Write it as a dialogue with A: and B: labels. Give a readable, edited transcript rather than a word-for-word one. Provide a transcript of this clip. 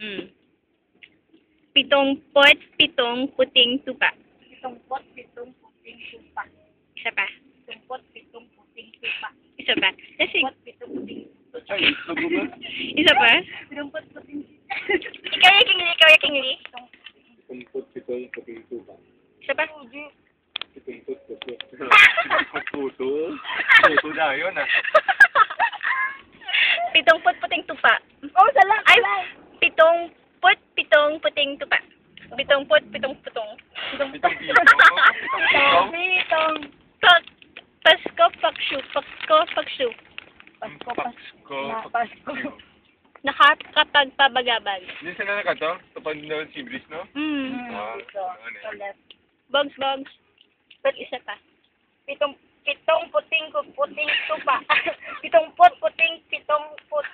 A: Mm. 77 puting tupa.
B: 77 puting tupa.
A: Isa pa.
B: 77 puting tupa.
A: Isa pa. Kasi,
B: 77 puting tupa.
A: isa pa.
B: 77 puting
A: Ikaw yung kingli.
C: Pitong puting tupa.
A: Isa pa.
C: Puto na yun ah.
A: 70 puting tupa.
B: Oh, salang.
A: Ay, 77 puting tupa. 70 pitong putong.
C: Pitong piso.
B: Pitong.
A: Pasko, pakshu. Pasko, pakshu.
B: Pasko.
A: Nakakapagpabagabag.
C: Hindi sila na ka to? Tupad na si Brice, no? Ah, ano eh.
A: Bogs. Ba't isa pa?
B: Pitong puting tupa. Pitong puting pitong put.